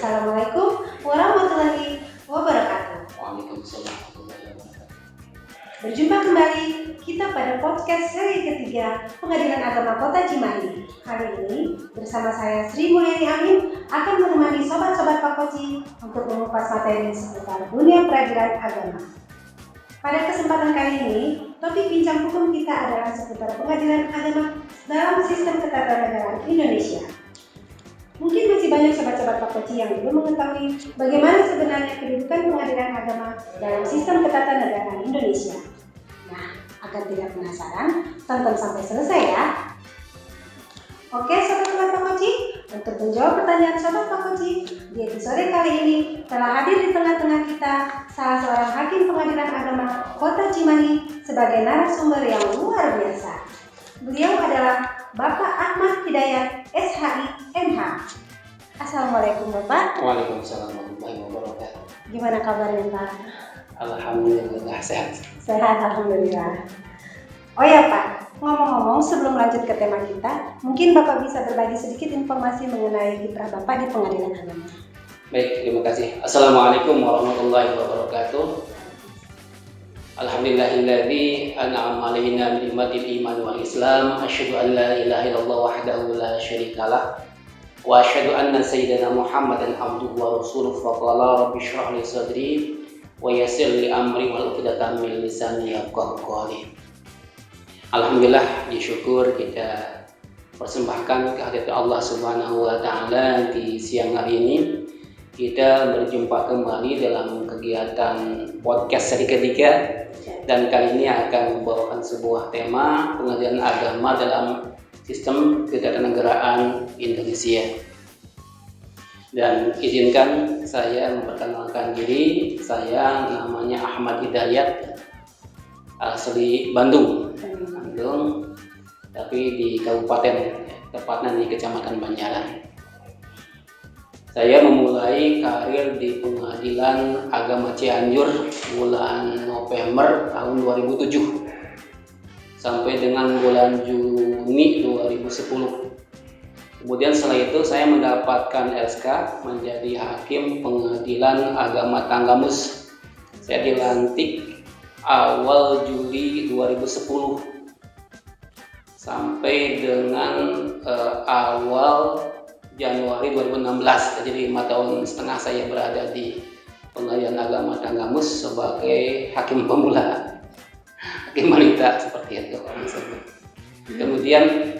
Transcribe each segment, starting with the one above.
Assalamualaikum warahmatullahi wabarakatuh. Berjumpa kembali kita pada podcast seri ketiga Pengadilan Agama Kota Cimahi. Kali ini bersama saya Sri Mulyani Amin akan menemani sobat-sobat Pak Koci untuk mengupas materi seputar dunia peradilan agama. Pada kesempatan kali ini, topik bincang hukum kita adalah seputar pengadilan agama dalam sistem ketatanegaraan Indonesia. Mungkin masih banyak sobat-sobat Pak Koci yang belum mengetahui bagaimana sebenarnya kedudukan pengadilan agama dalam sistem ketatanegaraan Indonesia. Nah, agar tidak penasaran, tonton sampai selesai ya. Oke sobat-sobat Pak Koci, untuk menjawab pertanyaan sobat Pak Koci, di episode kali ini telah hadir di tengah-tengah kita salah seorang hakim pengadilan agama Kota Cimahi sebagai narasumber yang luar biasa. Beliau adalah Bapak Ahmad Hidayat, SHI, MH. Assalamualaikum Bapak. Waalaikumsalam warahmatullahi wabarakatuh. Gimana kabarnya Pak? Alhamdulillah sehat. Sehat, Alhamdulillah. Oh ya Pak, ngomong-ngomong sebelum lanjut ke tema kita, mungkin Bapak bisa berbagi sedikit informasi mengenai kiprah Bapak di pengadilan agama. Baik, terima kasih. Assalamualaikum warahmatullahi wabarakatuh. Alhamdulillahilladzi an'ama 'alaina bi ni'matil iman wal islam. Asyhadu an la ilaha illallah wahdahu la syarikalah. Wa asyhadu anna sayyidina Muhammadan abduhu wa rasuluhu. Faqala rabbi shrah li sadri wa yassir li amri wa uqdatam min lisani yafqahu qawli. Alhamdulillah, disyukur kita persembahkan kehadirat Allah Subhanahu wa taala di siang hari ini. Kita berjumpa kembali dalam kegiatan podcast seri ketiga, dan kali ini akan membawakan sebuah tema pengadilan agama dalam sistem ketatanegaraan Indonesia. Dan izinkan saya memperkenalkan diri. Saya namanya Ahmad Hidayat, asli Bandung, tapi di kabupaten, tepatnya di Kecamatan Banjaran. Saya memulai karir di Pengadilan Agama Cianjur bulan November tahun 2007 sampai dengan bulan Juni 2010. Kemudian setelah itu saya mendapatkan SK menjadi Hakim Pengadilan Agama Tanggamus. Saya dilantik awal Juli 2010 sampai dengan awal Januari 2016, jadi 5 tahun setengah saya berada di Pengadilan Agama Tanggamus sebagai hakim pemula, hakim wanita seperti itu. Kemudian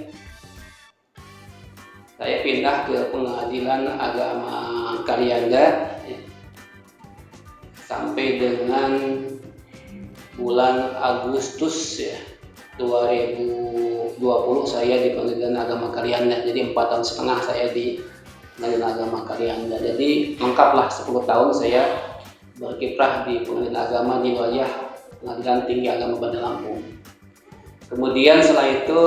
saya pindah ke Pengadilan Agama Karyanda sampai dengan bulan Agustus 2020 saya di Pengadilan Agama Karyanda. Jadi 4 tahun setengah saya di Pengadilan Agama Karyanda. Jadi lengkaplah 10 tahun saya berkiprah di pengadilan agama di wilayah Pengadilan Tinggi Agama Bandar Lampung. Kemudian setelah itu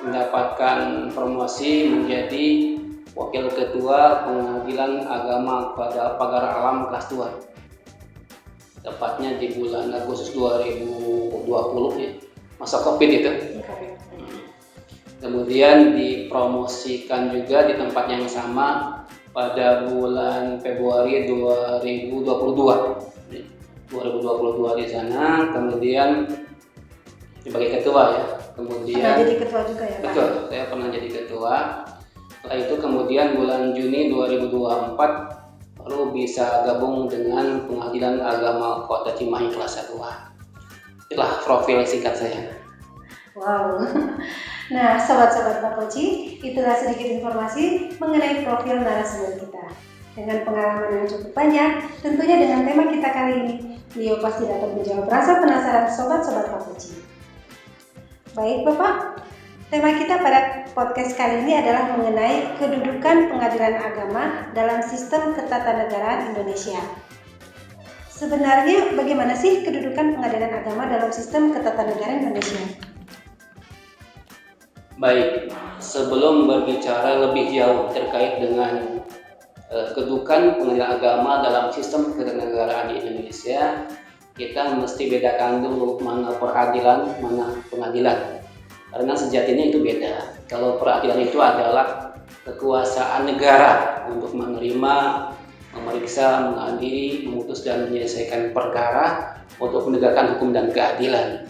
mendapatkan promosi menjadi Wakil Ketua Pengadilan Agama pada Pagar Alam kelas 2. Tepatnya di bulan Agustus 2020 ya. Masa Covid itu. Kemudian dipromosikan juga di tempat yang sama pada bulan Februari 2022 di sana. Kemudian sebagai ketua ya. Kemudian pernah jadi ketua juga ya Pak? Betul, saya pernah jadi ketua. Setelah itu kemudian bulan Juni 2024 baru bisa gabung dengan Pengadilan Agama Kota Cimahi kelas 1. Itulah profil singkat saya. Wow. Nah, sobat-sobat Pak Koci, itulah sedikit informasi mengenai profil narasumber kita. Dengan pengalaman yang cukup banyak, tentunya dengan tema kita kali ini, beliau pasti dapat menjawab rasa penasaran sobat-sobat Pak Koci. Baik Bapak, tema kita pada podcast kali ini adalah mengenai kedudukan pengadilan agama dalam sistem ketatanegaraan Indonesia. Sebenarnya bagaimana sih kedudukan pengadilan agama dalam sistem ketatanegaraan Indonesia? Baik, sebelum berbicara lebih jauh terkait dengan kedudukan pengadilan agama dalam sistem ketatanegaraan di Indonesia, kita mesti bedakan dulu mana peradilan, mana pengadilan. Karena sejatinya itu beda. Kalau peradilan itu adalah kekuasaan negara untuk menerima, memeriksa, mengadili, memutus dan menyelesaikan perkara untuk menegakkan hukum dan keadilan.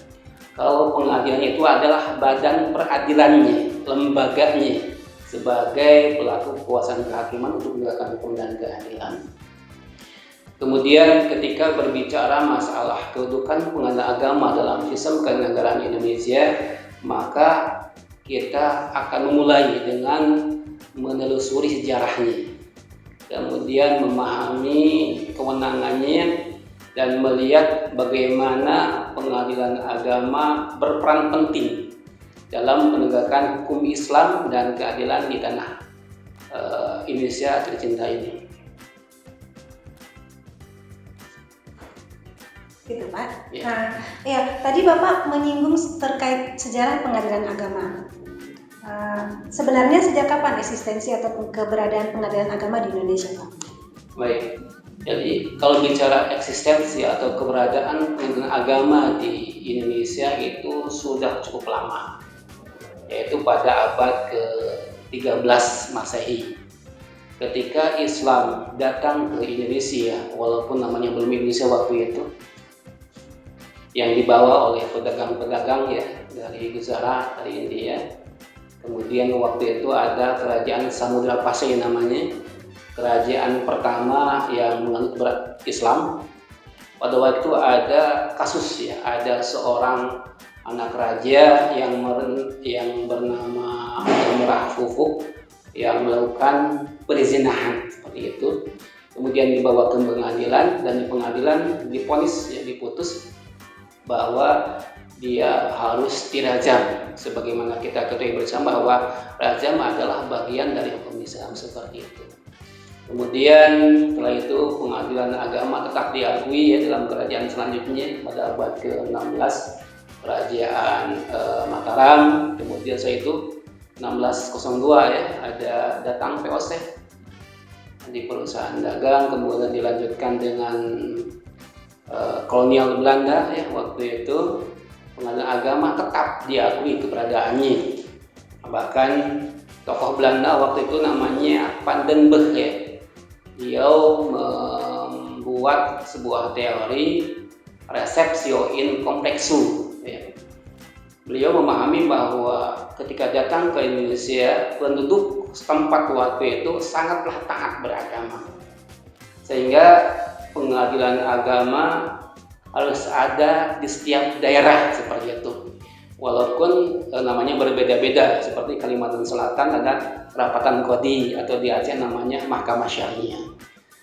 Kalau pengadilan itu adalah badan peradilannya, lembaganya sebagai pelaku kekuasaan kehakiman untuk menegakkan hukum dan keadilan. Kemudian ketika berbicara masalah kedudukan pengadilan agama dalam sistem kenegaraan Indonesia, maka kita akan memulai dengan menelusuri sejarahnya, kemudian memahami kewenangannya dan melihat bagaimana pengadilan agama berperan penting dalam penegakan hukum Islam dan keadilan di tanah Indonesia tercinta ini. Gitu Pak. Ya. Nah, ya tadi Bapak menyinggung terkait sejarah pengadilan agama. Sebenarnya sejak kapan eksistensi atau keberadaan pengadilan agama di Indonesia, Pak? Baik, jadi kalau bicara eksistensi atau keberadaan pengadilan agama di Indonesia itu sudah cukup lama, yaitu pada abad ke-13 Masehi. Ketika Islam datang ke Indonesia, walaupun namanya belum Indonesia waktu itu, yang dibawa oleh pedagang-pedagang ya dari Gujarat, dari India. Kemudian waktu itu ada kerajaan Samudra Pasai namanya, kerajaan pertama yang menganut Islam. Pada waktu itu ada kasus ya, ada seorang anak raja yang bernama Murah Fufuk yang melakukan perzinahan seperti itu. Kemudian dibawa ke pengadilan dan di pengadilan divonis ya, diputus bahwa dia harus dirajam, sebagaimana kita ketahui bersama bahwa rajam adalah bagian dari hukum Islam seperti itu. Kemudian setelah itu pengadilan agama tetap diakui ya dalam kerajaan selanjutnya pada abad ke-16 kerajaan Mataram. Kemudian setelah itu 1602 ya ada datang VOC di perusahaan dagang, kemudian dilanjutkan dengan kolonial Belanda ya waktu itu pengadilan agama tetap diakui keberadaannya. Bahkan tokoh Belanda waktu itu namanya Van den Berg ya. Beliau membuat sebuah teori receptio in complexu ya. Beliau memahami bahwa ketika datang ke Indonesia penduduk setempat waktu itu sangatlah taat beragama. Sehingga pengadilan agama harus ada di setiap daerah seperti itu. Walaupun namanya berbeda-beda, seperti Kalimantan Selatan ada Perapatan Kodi atau di Aceh namanya Mahkamah Syariah.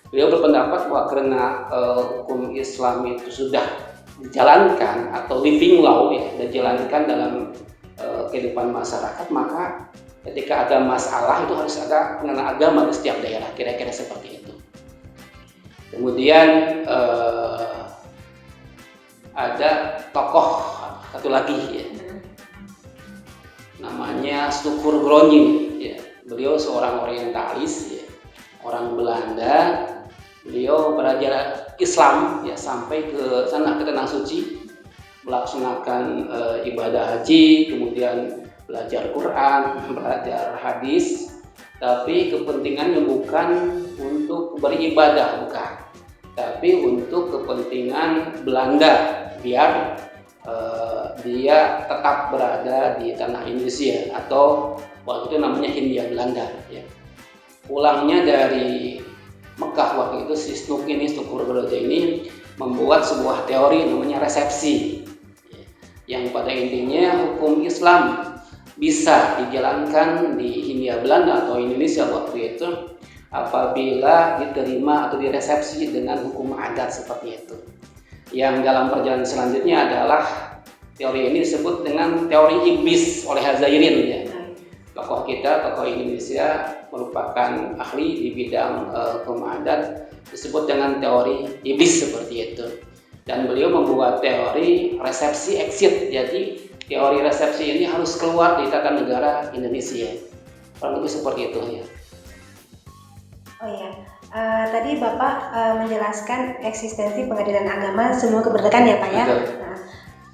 Beliau berpendapat bahwa karena hukum Islam itu sudah dijalankan atau living law ya, dijalankan dalam kehidupan masyarakat, maka ketika ada masalah itu harus ada pengadilan agama di setiap daerah, kira-kira seperti itu. Kemudian ada tokoh satu lagi ya, namanya Stukur Groningen ya. Beliau seorang orientalis ya, orang Belanda. Beliau belajar Islam ya sampai ke sana ke Tanah Suci, melaksanakan ibadah haji, kemudian belajar Quran, belajar hadis, tapi kepentingannya bukan untuk beribadah, bukan, tapi untuk kepentingan Belanda biar dia tetap berada di tanah Indonesia atau waktu itu namanya Hindia Belanda ya. Pulangnya dari Mekah waktu itu si Stukur Groningen ini membuat sebuah teori namanya resepsi ya, yang pada intinya hukum Islam bisa dijalankan di Hindia Belanda atau Indonesia waktu itu apabila diterima atau diresepsi dengan hukum adat seperti itu. Yang dalam perjalanan selanjutnya adalah Teori ini disebut dengan teori iblis oleh Al-Jazairin ya. Tokoh kita, tokoh Indonesia merupakan ahli di bidang hukum adat, disebut dengan teori iblis seperti itu. Dan beliau membuat teori resepsi exit. Jadi teori resepsi ini harus keluar di tata negara Indonesia. Kurang lebih seperti itu ya. Oh iya, tadi Bapak menjelaskan eksistensi pengadilan agama sebelum kemerdekaan ya Pak ya. Nah,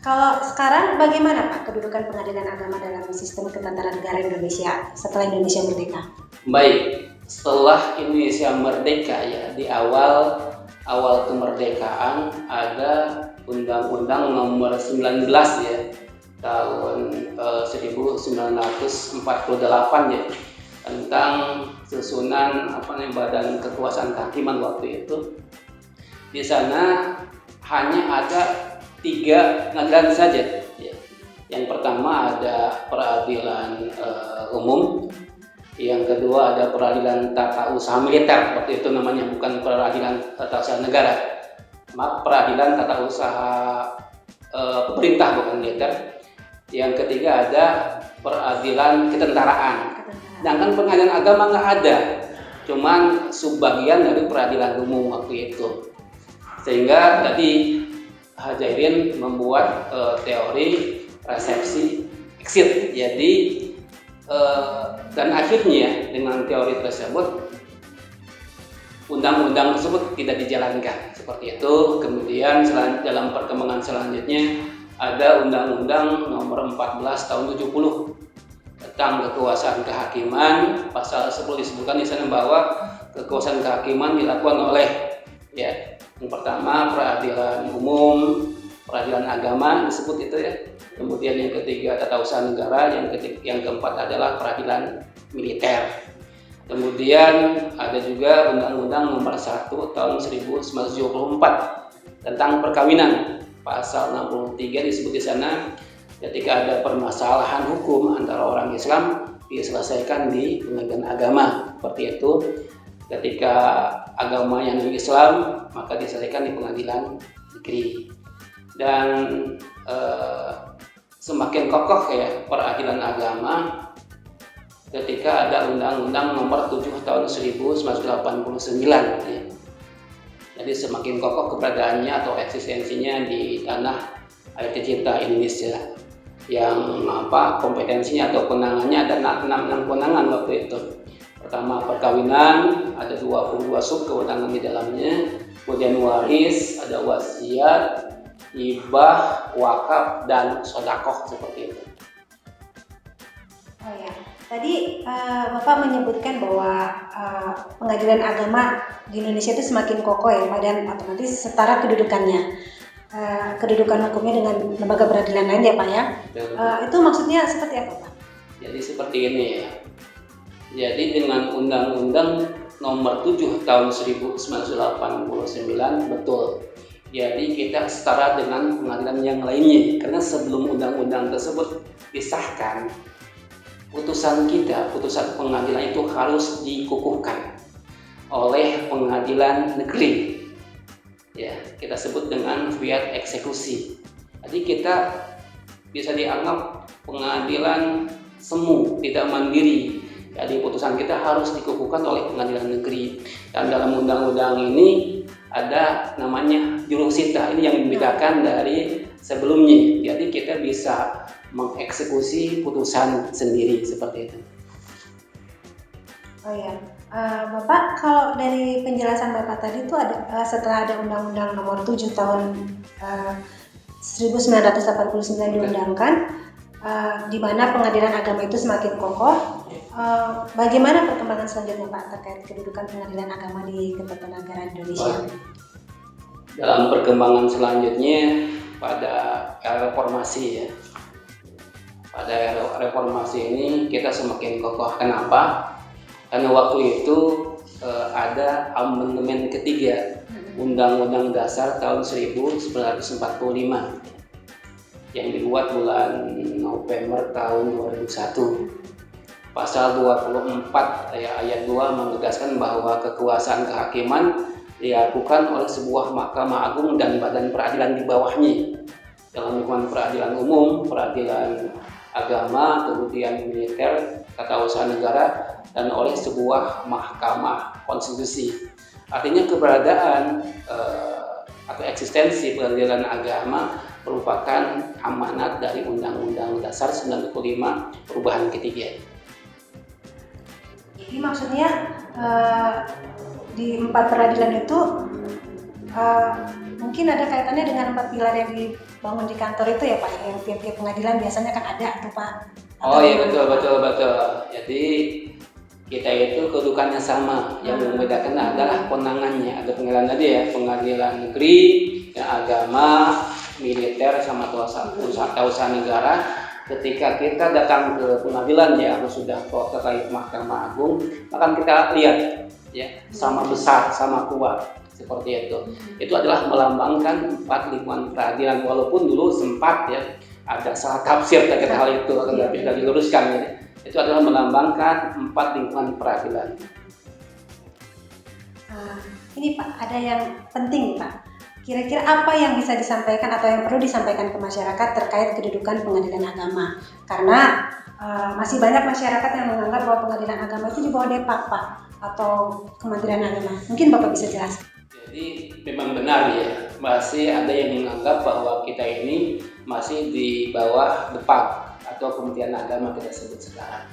kalau sekarang bagaimana Pak kedudukan pengadilan agama dalam sistem ketatanegaraan Indonesia setelah Indonesia merdeka? Baik, setelah Indonesia merdeka ya, di awal kemerdekaan ada Undang-Undang Nomor 19 ya tahun 1948 ya tentang susunan Badan Kekuasaan Kehakiman waktu itu. Di sana hanya ada 3 pengadilan saja. Ya. Yang pertama ada peradilan umum, yang kedua ada peradilan tata usaha militer, waktu itu namanya, bukan peradilan tata usaha negara. Maaf, peradilan tata usaha pemerintah bukan militer. Yang ketiga ada peradilan ketentaraan. Sedangkan pengadilan agama nggak ada, cuman subbagian dari peradilan umum waktu itu. Sehingga tadi Al-Jazairin membuat teori resepsi exit. Jadi dan akhirnya dengan teori tersebut undang-undang tersebut tidak dijalankan seperti itu. Kemudian dalam perkembangan selanjutnya ada Undang-Undang Nomor 14 Tahun 70 tentang kekuasaan kehakiman. Pasal 10 disebutkan di sana bahwa kekuasaan kehakiman dilakukan oleh yang pertama peradilan umum, peradilan agama disebut itu ya. Kemudian yang ketiga tata usaha negara, yang keempat adalah peradilan militer. Kemudian ada juga Undang-Undang Nomor 1 Tahun 1974 tentang perkawinan. Pasal 63 disebut di sana, ketika ada permasalahan hukum antara orang Islam diselesaikan di pengadilan agama. Seperti itu. Ketika agama yang Islam maka diselesaikan di pengadilan negeri. Dan semakin kokoh ya peradilan agama ketika ada Undang-Undang Nomor 7 Tahun 1989 ya. Jadi semakin kokoh keberadaannya atau eksistensinya di tanah air tercinta Indonesia, yang kompetensinya atau kewenangannya ada 6 kewenangan waktu itu. Pertama perkawinan, ada 22 sub kewenangan di dalamnya. Kemudian waris, ada wasiat, hibah, wakaf, dan sodakoh seperti itu. Oh ya, tadi Bapak menyebutkan bahwa pengadilan agama di Indonesia itu semakin kokoh ya Pak, dan otomatis setara kedudukannya. Kedudukan hukumnya dengan lembaga peradilan lain ya Pak ya. Itu maksudnya seperti apa Pak? Jadi seperti ini ya. Jadi dengan Undang-Undang Nomor 7 Tahun 1989 betul. Jadi kita setara dengan pengadilan yang lainnya, karena sebelum undang-undang tersebut disahkan, putusan pengadilan itu harus dikukuhkan oleh pengadilan negeri. Ya, kita sebut dengan fiat eksekusi. Jadi kita bisa dianggap pengadilan semu, tidak mandiri. Jadi putusan kita harus dikukuhkan oleh pengadilan negeri. Dan dalam undang-undang ini ada namanya jurusita, ini yang membedakan dari sebelumnya. Jadi kita bisa mengeksekusi putusan sendiri seperti itu. Oh ya, Bapak, kalau dari penjelasan Bapak tadi itu ada setelah ada Undang-Undang Nomor 7 Tahun 1989 diundangkan, di mana pengadilan agama itu semakin kokoh. Bagaimana perkembangan selanjutnya Pak terkait kedudukan pengadilan agama di Ketatanegaraan Indonesia? Dalam perkembangan selanjutnya pada era reformasi ya. Pada era reformasi ini kita semakin kokoh. Kenapa? Karena waktu itu ada amandemen ketiga Undang-Undang Dasar tahun 1945 yang dibuat bulan November tahun 2001. Pasal 24 ayat 2 menegaskan bahwa kekuasaan kehakiman dilakukan oleh sebuah Mahkamah Agung dan badan peradilan di bawahnya. dalam lingkungan peradilan umum, peradilan agama, kemudian militer, tata usaha negara, dan oleh sebuah mahkamah konstitusi. Artinya keberadaan atau eksistensi peradilan agama merupakan amanat dari Undang-Undang Dasar 95 perubahan ketiga. Jadi maksudnya di 4 peradilan itu mungkin ada kaitannya dengan 4 pilar yang dibangun di kantor itu ya Pak, yang tiap-tiap pengadilan biasanya kan ada tuh Pak. Oh iya, betul. Jadi kita itu kedudukannya sama, yang membedakan adalah kewenangannya. Ada pengadilan tadi ya, pengadilan negeri, agama, militer, sama tata usaha negara. Ketika kita datang ke pengadilan ya, sudah terkait Mahkamah Agung, akan kita lihat ya, sama besar, sama kuat seperti itu. Itu adalah melambangkan 4 lingkungan peradilan, walaupun dulu sempat ya ada salah tafsir terkait hal itu, akan sudah diluruskan ya. Itu adalah melambangkan 4 lingkungan peradilan. Ini Pak, ada yang penting Pak. Kira-kira apa yang bisa disampaikan atau yang perlu disampaikan ke masyarakat terkait kedudukan pengadilan agama? Karena masih banyak masyarakat yang menganggap bahwa pengadilan agama itu di bawah Depak Pak, atau Kementerian Agama. Mungkin Bapak bisa jelaskan. Jadi memang benar ya, masih ada yang menganggap bahwa kita ini masih di bawah Depak atau Kementerian Agama kita sebut sekarang.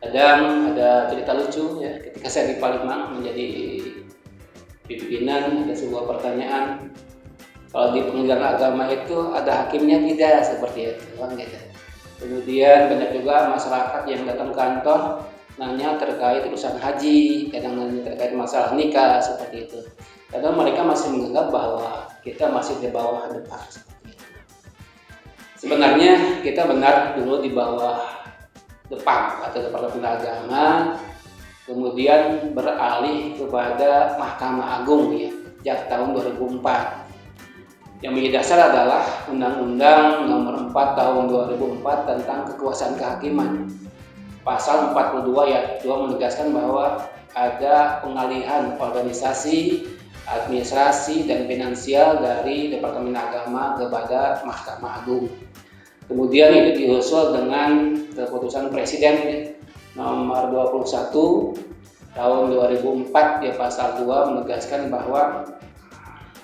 Kadang ada cerita lucu ya, ketika saya di Palembang menjadi pimpinan, ada sebuah pertanyaan, kalau di pengadilan agama itu ada hakimnya tidak, seperti itu kan gitu. Kemudian banyak juga masyarakat yang datang ke kantor nanya terkait urusan haji, kadang nanya terkait masalah nikah, seperti itu. Kadang mereka masih menganggap bahwa kita masih di bawah Depak, seperti itu. Sebenarnya kita benar dulu di bawah Depak atau Departemen Agama, kemudian beralih kepada Mahkamah Agung ya, sejak tahun 2004. Yang menjadi dasar adalah Undang-Undang Nomor 4 Tahun 2004 tentang Kekuasaan Kehakiman. Pasal 42 ayat 2 menegaskan bahwa ada pengalihan organisasi, administrasi, dan finansial dari Departemen Agama kepada Mahkamah Agung. Kemudian itu diusul dengan keputusan Presiden nomor 21 tahun 2004 ya, pasal 2 menegaskan bahwa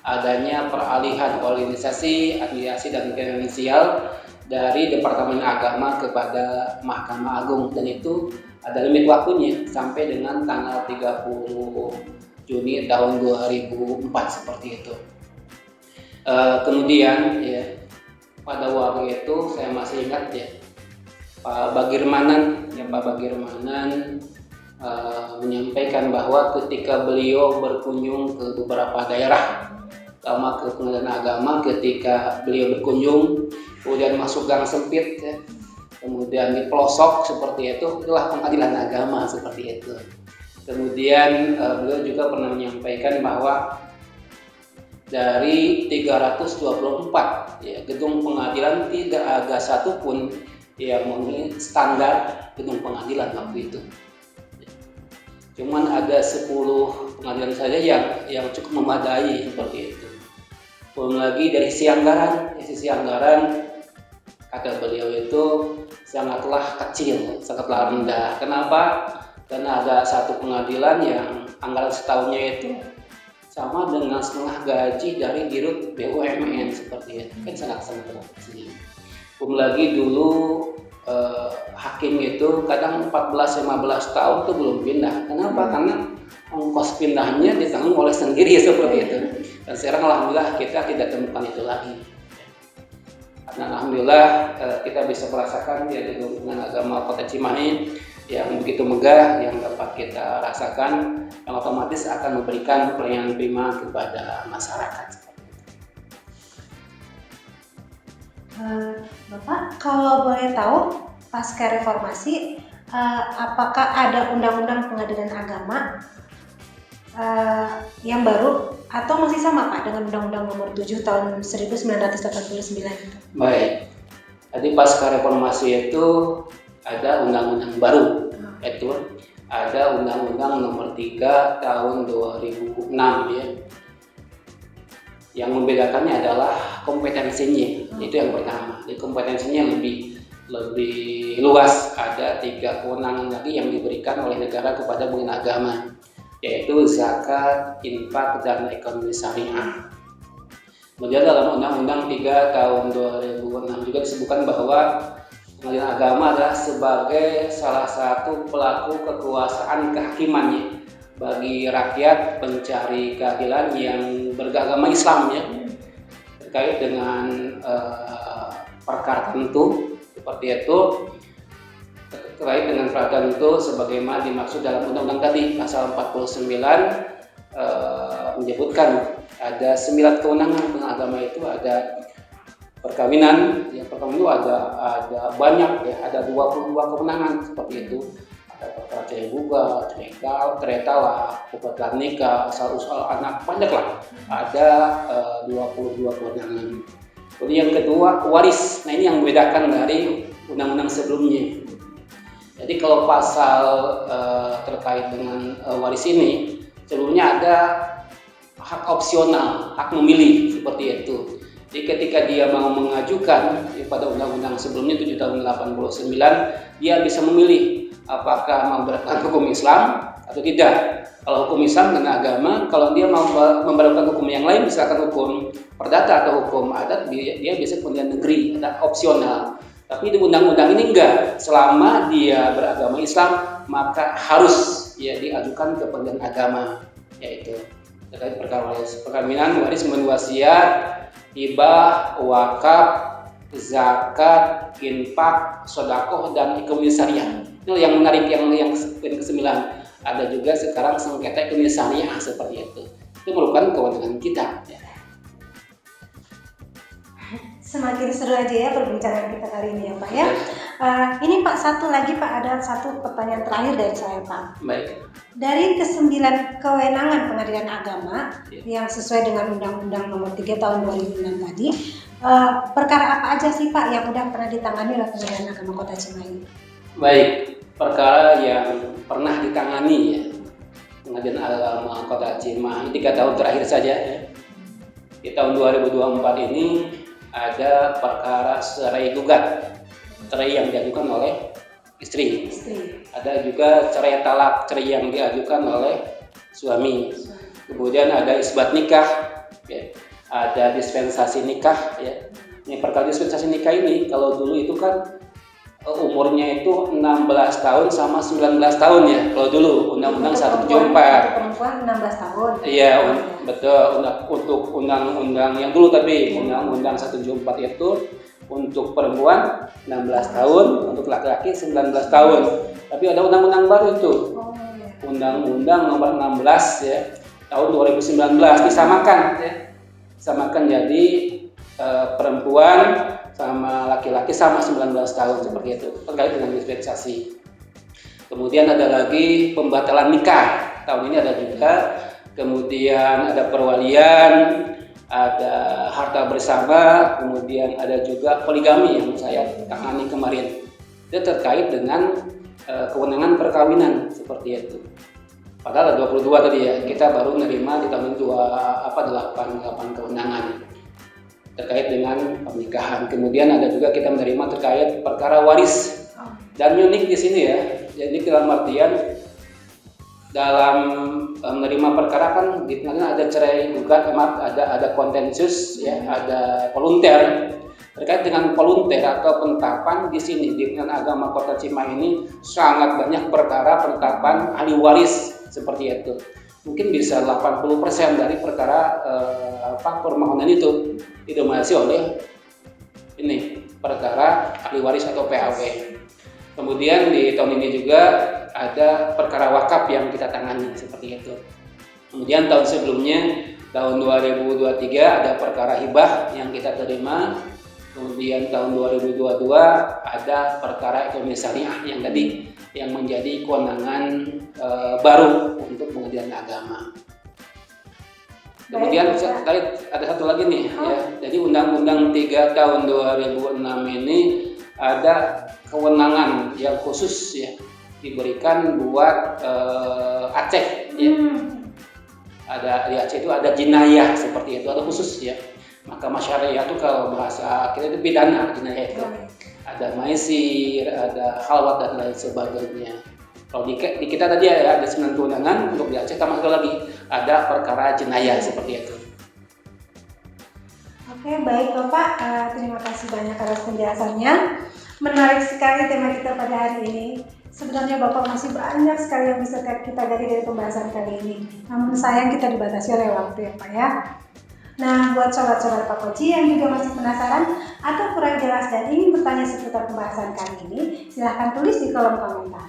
adanya peralihan organisasi, administrasi, dan finansial dari Departemen Agama kepada Mahkamah Agung, dan itu ada limit waktunya sampai dengan tanggal 30 Juni tahun 2004 seperti itu. Kemudian ya, pada waktu itu saya masih ingat ya, Pak Bagirmanan menyampaikan bahwa ketika beliau berkunjung ke beberapa daerah, terutama ke pengadilan agama, ketika beliau berkunjung kemudian masuk gang sempit ya, kemudian di pelosok seperti itu, itulah pengadilan agama seperti itu. Kemudian beliau juga pernah menyampaikan bahwa dari 324 ya, gedung pengadilan tidak ada satupun yang memenuhi standar gedung pengadilan waktu itu. Cuman ada 10 pengadilan saja yang cukup memadai seperti itu. Belum lagi dari sisi anggaran kata beliau itu sangatlah kecil, sangatlah rendah. Kenapa? Karena ada satu pengadilan yang anggaran setahunnya itu sama dengan setengah gaji dari dirut BUMN seperti itu, kan sangat-sangat kecil. Belum lagi dulu hakim itu kadang 14-15 tahun tuh belum pindah. Kenapa? Karena ongkos pindahnya ditanggung oleh sendiri seperti itu. Dan sekarang alhamdulillah kita tidak temukan itu lagi. Dan alhamdulillah kita bisa merasakan ya, di lingkungan agama Kota Cimahi yang begitu megah, yang dapat kita rasakan, yang otomatis akan memberikan pelayanan prima kepada masyarakat. Bapak, kalau boleh tahu, pasca reformasi, apakah ada undang-undang pengadilan agama yang baru atau masih sama Pak dengan Undang-Undang Nomor 7 tahun 1989 itu? Baik, tadi pasca reformasi itu ada undang-undang baru, yaitu ada Undang-Undang Nomor 3 tahun 2006 ya. Yang membedakannya adalah kompetensinya, itu yang pertama. Jadi kompetensinya lebih luas. Ada 3 kewenangan lagi yang diberikan oleh negara kepada pengguna agama, yaitu zakat, infak, dan ekonomi syariah. Kemudian dalam Undang-Undang 3 tahun 2006 juga disebutkan bahwa pengadilan agama adalah sebagai salah satu pelaku kekuasaan kehakimannya bagi rakyat pencari keadilan yang beragama Islam ya, terkait dengan perkara tentu seperti itu, terkait dengan perkara tentu sebagaimana dimaksud dalam undang-undang tadi pasal 49 menyebutkan ada 9 kewenangan agama itu. Ada perkawinan, ya perkawinan itu ada banyak ya, ada 22 kewenangan seperti itu. Ada perkara cerai buga, cerai talak, pembatal nikah, asal-usul anak, banyak lah. Ada 22 kewenangan. Kemudian yang kedua, waris. Nah, ini yang membedakan dari undang-undang sebelumnya. Jadi kalau pasal terkait dengan waris ini, sebelumnya ada hak opsional, hak memilih seperti itu. Jadi ketika dia mau mengajukan pada undang-undang sebelumnya 7 tahun 89, dia bisa memilih apakah mau berlakukan hukum Islam atau tidak. Kalau hukum Islam dan agama, kalau dia mau memberlakukan hukum yang lain, misalkan hukum perdata atau hukum adat, dia bisa pengadilan negeri, ada opsional. Tapi di undang-undang ini enggak. Selama dia beragama Islam, maka harus ya diajukan ke pengadilan agama, yaitu terkait perkara waris, perkawinan, waris, wasiat, hibah, wakaf, zakat, infak, sedekah, dan ekonomi syariah. Itu yang menarik, yang ke-9. Ada juga sekarang sengketa ekonomi syariah seperti itu. Itu merupakan kewenangan kita. Ya. Semakin seru aja ya perbincangan kita kali ini ya Pak ya. Ini Pak, satu lagi Pak, ada satu pertanyaan terakhir dari saya Pak. Baik. Dari ke-9 kewenangan pengadilan agama yang sesuai dengan Undang-Undang Nomor 3 Tahun 2006 tadi, perkara apa aja sih Pak yang udah pernah ditangani oleh Pengadilan Agama Kota Cimahi? Baik, perkara yang pernah ditangani ya Pengadilan Agama Kota Cimahi 3 tahun terakhir saja ya. Di tahun 2024 ini ada perkara cerai gugat, cerai yang diajukan oleh istri. Ada juga cerai talak, cerai yang diajukan oleh suami. Kemudian ada isbat nikah, ya. Ada dispensasi nikah. Ya. Ini perkara dispensasi nikah ini kalau dulu itu kan umurnya itu 16 tahun sama 19 tahun ya. Kalau dulu Undang-Undang 174. Perempuan 16 tahun. Iya, betul. Untuk undang-undang yang dulu, tapi Undang-Undang 174 itu untuk perempuan 16 tahun, untuk laki-laki 19 tahun. Tapi ada undang-undang baru itu. Undang-Undang Nomor 16 ya, tahun 2019 disamakan ya. Disamakan jadi perempuan sama laki-laki sama 19 tahun seperti itu, terkait dengan dispensasi. Kemudian ada lagi pembatalan nikah, tahun ini ada juga. Kemudian ada perwalian, ada harta bersama, kemudian ada juga poligami yang saya tangani kemarin. Itu terkait dengan kewenangan perkawinan seperti itu. Padahal ada 22 tadi ya, kita baru menerima di tahun 8 kewenangan terkait dengan pernikahan. Kemudian ada juga kita menerima terkait perkara waris. Dan unik di sini ya. Jadi dalam artian dalam menerima perkara kan di pengadilan ada cerai gugat, ada kontensius ya, ada volunter. Terkait dengan volunter atau penetapan di sini di Pengadilan Agama Kota Cimahi ini sangat banyak perkara penetapan ahli waris seperti itu. Mungkin bisa 80% dari perkara permohonan itu didominasi oleh ini perkara ahli waris atau PAW. Kemudian di tahun ini juga ada perkara wakaf yang kita tangani seperti itu. Kemudian tahun sebelumnya tahun 2023 ada perkara hibah yang kita terima. Kemudian tahun 2022 ada perkara ekonomi syariah yang tadi yang menjadi kewenangan baru untuk pengadilan agama. Kemudian ada satu lagi nih ya. Jadi Undang-Undang 3 tahun 2006 ini ada kewenangan yang khusus ya diberikan buat Aceh ya. Ada di Aceh itu ada jinayah seperti itu, ada khusus ya. Mahkamah syariah itu kalau bahasa kita itu pidana jinayah itu. Ada maisir, ada khalwat dan lain sebagainya. Kalau di kita tadi ada 9 kewenangan, untuk di Aceh tambah satu lagi ada perkara jenayah seperti itu. Oke, baik Bapak, terima kasih banyak atas penjelasannya. Menarik sekali tema kita pada hari ini. Sebenarnya Bapak masih banyak sekali yang bisa kita gali dari pembahasan kali ini. Namun sayang kita dibatasi oleh waktu ya Pak ya. Nah, buat sobat-sobat Pak Koji yang juga masih penasaran atau kurang jelas dan ingin bertanya seputar pembahasan kali ini, silahkan tulis di kolom komentar.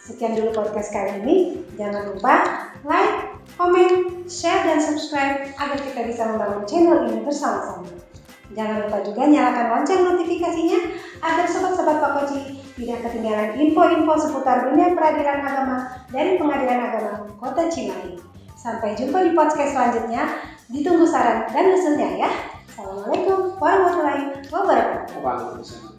Sekian dulu podcast kali ini. Jangan lupa like, komen, share, dan subscribe agar kita bisa membangun channel ini bersama-sama. Jangan lupa juga nyalakan lonceng notifikasinya agar sobat-sobat Pak Koji tidak ketinggalan info-info seputar dunia peradilan agama dari Pengadilan Agama Kota Cimahi. Sampai jumpa di podcast selanjutnya. Ditunggu saran dan usulnya ya. Assalamualaikum warahmatullahi wabarakatuh. Waalaikumsalam.